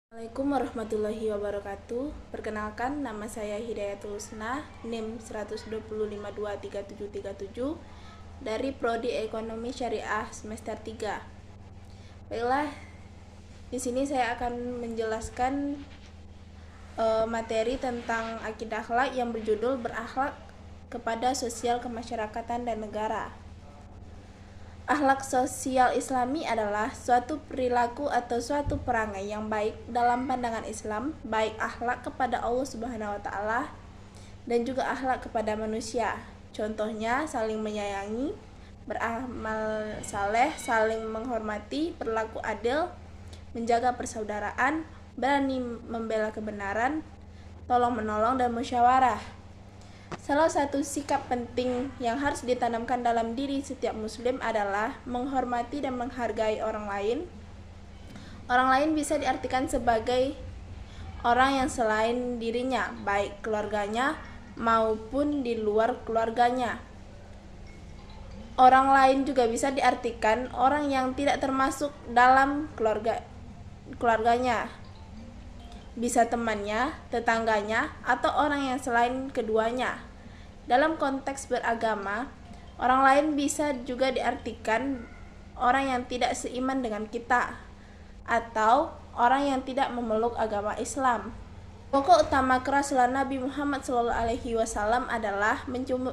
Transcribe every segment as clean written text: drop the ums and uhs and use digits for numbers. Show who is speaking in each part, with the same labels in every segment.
Speaker 1: Assalamualaikum warahmatullahi wabarakatuh. Perkenalkan, nama saya Hidayatul Husna, NIM 125233737 dari Prodi Ekonomi Syariah semester 3. Baiklah, di sini saya akan menjelaskan materi tentang akidah akhlak yang berjudul berakhlak kepada sosial kemasyarakatan dan negara. Akhlak sosial Islami adalah suatu perilaku atau suatu perangai yang baik dalam pandangan Islam, baik akhlak kepada Allah Subhanahu wa taala dan juga akhlak kepada manusia. Contohnya saling menyayangi, beramal saleh, saling menghormati, berlaku adil, menjaga persaudaraan, berani membela kebenaran, tolong menolong dan musyawarah. Salah satu sikap penting yang harus ditanamkan dalam diri setiap muslim adalah menghormati dan menghargai orang lain. Orang lain bisa diartikan sebagai orang yang selain dirinya, baik keluarganya maupun di luar keluarganya. Orang lain juga bisa diartikan orang yang tidak termasuk dalam keluarganya. Bisa temannya, tetangganya, atau orang yang selain keduanya. Dalam konteks beragama, orang lain bisa juga diartikan orang yang tidak seiman dengan kita, atau orang yang tidak memeluk agama Islam. Pokok utama kerasulan Nabi Muhammad SAW adalah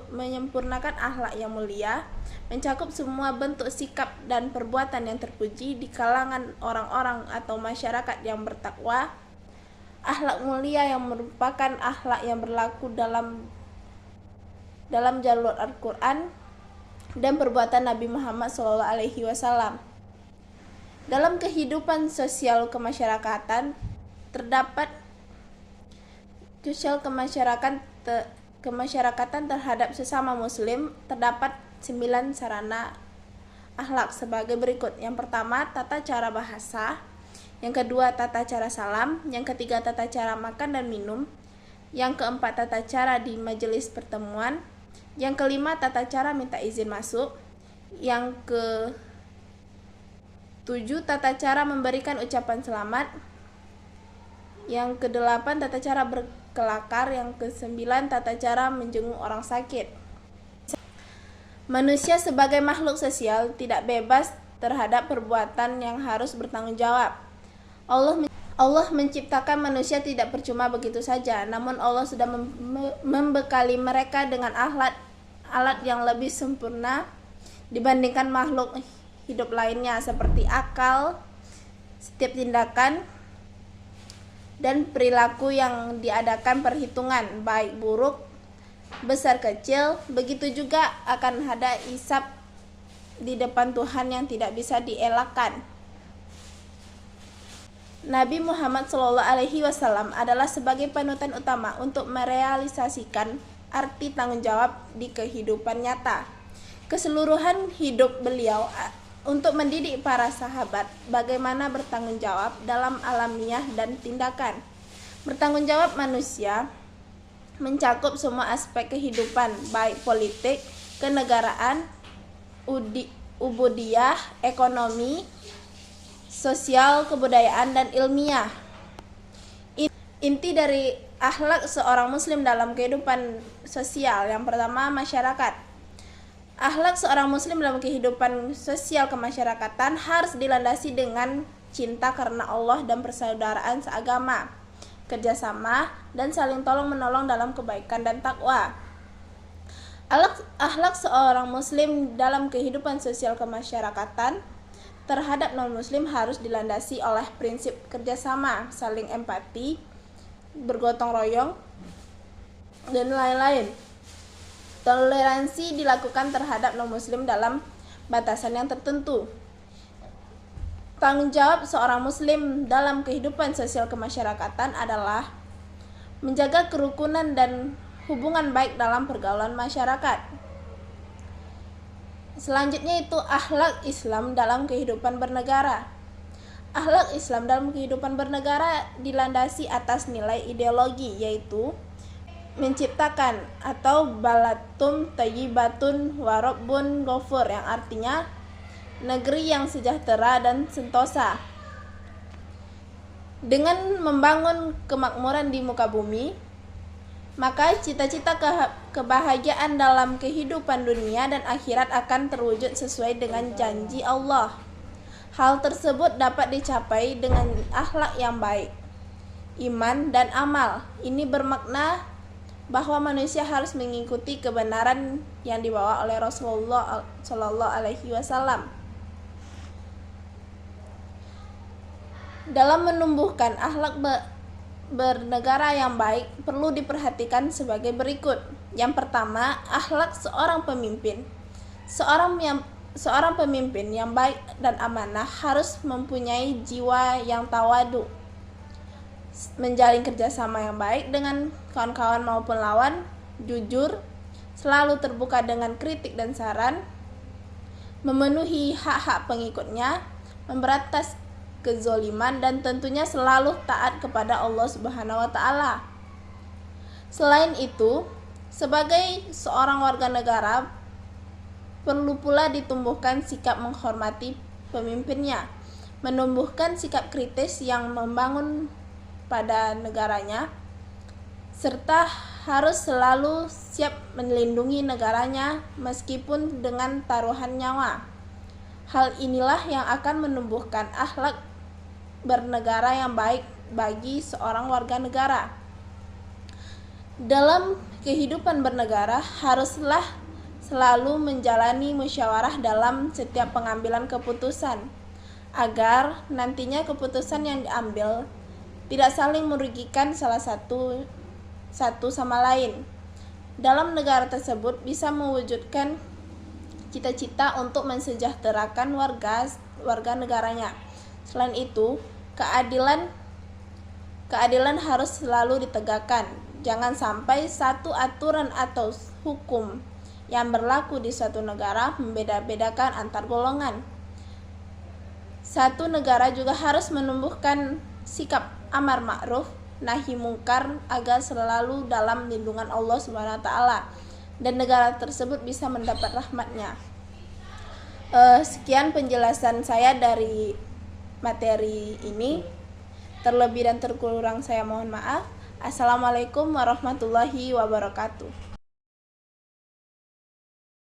Speaker 1: menyempurnakan akhlak yang mulia, mencakup semua bentuk sikap dan perbuatan yang terpuji di kalangan orang-orang atau masyarakat yang bertakwa. Akhlak mulia yang merupakan akhlak yang berlaku dalam jalur Al-Quran dan perbuatan Nabi Muhammad SAW. Dalam kehidupan sosial kemasyarakatan kemasyarakatan terhadap sesama muslim terdapat 9 sarana akhlak sebagai berikut. Yang pertama, tata cara bahasa. Yang kedua, tata cara salam. Yang ketiga, tata cara makan dan minum. Yang keempat, tata cara di majelis pertemuan. Yang kelima, tata cara minta izin masuk. Yang ketujuh, tata cara memberikan ucapan selamat. Yang kedelapan, tata cara berkelakar. Yang kesembilan, tata cara menjenguk orang sakit. Manusia sebagai makhluk sosial tidak bebas terhadap perbuatan yang harus bertanggung jawab. Allah menciptakan manusia tidak percuma begitu saja, namun Allah sudah membekali mereka dengan alat yang lebih sempurna dibandingkan makhluk hidup lainnya, seperti akal, setiap tindakan dan perilaku yang diadakan perhitungan baik buruk, besar kecil. Begitu juga akan ada hisab di depan Tuhan yang tidak bisa dielakkan. Nabi Muhammad SAW adalah sebagai panutan utama untuk merealisasikan arti tanggung jawab di kehidupan nyata. Keseluruhan hidup beliau untuk mendidik para sahabat bagaimana bertanggung jawab dalam alamiah dan tindakan. Bertanggung jawab manusia mencakup semua aspek kehidupan, baik politik, kenegaraan, ubudiyah, ekonomi, sosial, kebudayaan, dan ilmiah. Inti dari akhlak seorang muslim dalam kehidupan sosial, yang pertama, masyarakat. Akhlak seorang muslim dalam kehidupan sosial kemasyarakatan harus dilandasi dengan cinta karena Allah dan persaudaraan seagama, kerjasama, dan saling tolong menolong dalam kebaikan dan takwa. Akhlak seorang muslim dalam kehidupan sosial kemasyarakatan terhadap non-muslim harus dilandasi oleh prinsip kerjasama, saling empati, bergotong royong, dan lain-lain. Toleransi dilakukan terhadap non-muslim dalam batasan yang tertentu. Tanggung jawab seorang muslim dalam kehidupan sosial kemasyarakatan adalah menjaga kerukunan dan hubungan baik dalam pergaulan masyarakat. Selanjutnya itu akhlak Islam dalam kehidupan bernegara. Akhlak Islam dalam kehidupan bernegara dilandasi atas nilai ideologi, yaitu menciptakan atau balatum tayyibatun wa rabbun ghafur, yang artinya negeri yang sejahtera dan sentosa. Dengan membangun kemakmuran di muka bumi, maka cita-cita kebahagiaan dalam kehidupan dunia dan akhirat akan terwujud sesuai dengan janji Allah. Hal tersebut dapat dicapai dengan akhlak yang baik, iman dan amal. Ini bermakna bahwa manusia harus mengikuti kebenaran yang dibawa oleh Rasulullah Shallallahu Alaihi Wasallam. Dalam menumbuhkan akhlak bernegara yang baik perlu diperhatikan sebagai berikut. Yang pertama, akhlak seorang pemimpin. Seorang pemimpin yang baik dan amanah harus mempunyai jiwa yang tawadu, menjalin kerjasama yang baik dengan kawan-kawan maupun lawan, jujur, selalu terbuka dengan kritik dan saran, memenuhi hak-hak pengikutnya, memberantas kezoliman, dan tentunya selalu taat kepada Allah Subhanahu wa Ta'ala. Selain itu, sebagai seorang warga negara perlu pula ditumbuhkan sikap menghormati pemimpinnya, menumbuhkan sikap kritis yang membangun pada negaranya, serta harus selalu siap melindungi negaranya meskipun dengan taruhan nyawa. Hal inilah yang akan menumbuhkan akhlak bernegara yang baik bagi seorang warga negara. Dalam kehidupan bernegara haruslah selalu menjalani musyawarah dalam setiap pengambilan keputusan, agar nantinya keputusan yang diambil tidak saling merugikan salah satu sama lain. Dalam negara tersebut bisa mewujudkan cita-cita untuk mensejahterakan warga negaranya. Selain itu, keadilan harus selalu ditegakkan. Jangan sampai satu aturan atau hukum yang berlaku di suatu negara membeda-bedakan antar golongan. Satu negara juga harus menumbuhkan sikap amar ma'ruf nahi mungkar agar selalu dalam lindungan Allah Subhanahu wa Ta'ala dan negara tersebut bisa mendapat rahmatnya. Sekian penjelasan saya dari materi ini. Terlebih dan terkurang saya mohon maaf. Assalamualaikum warahmatullahi wabarakatuh.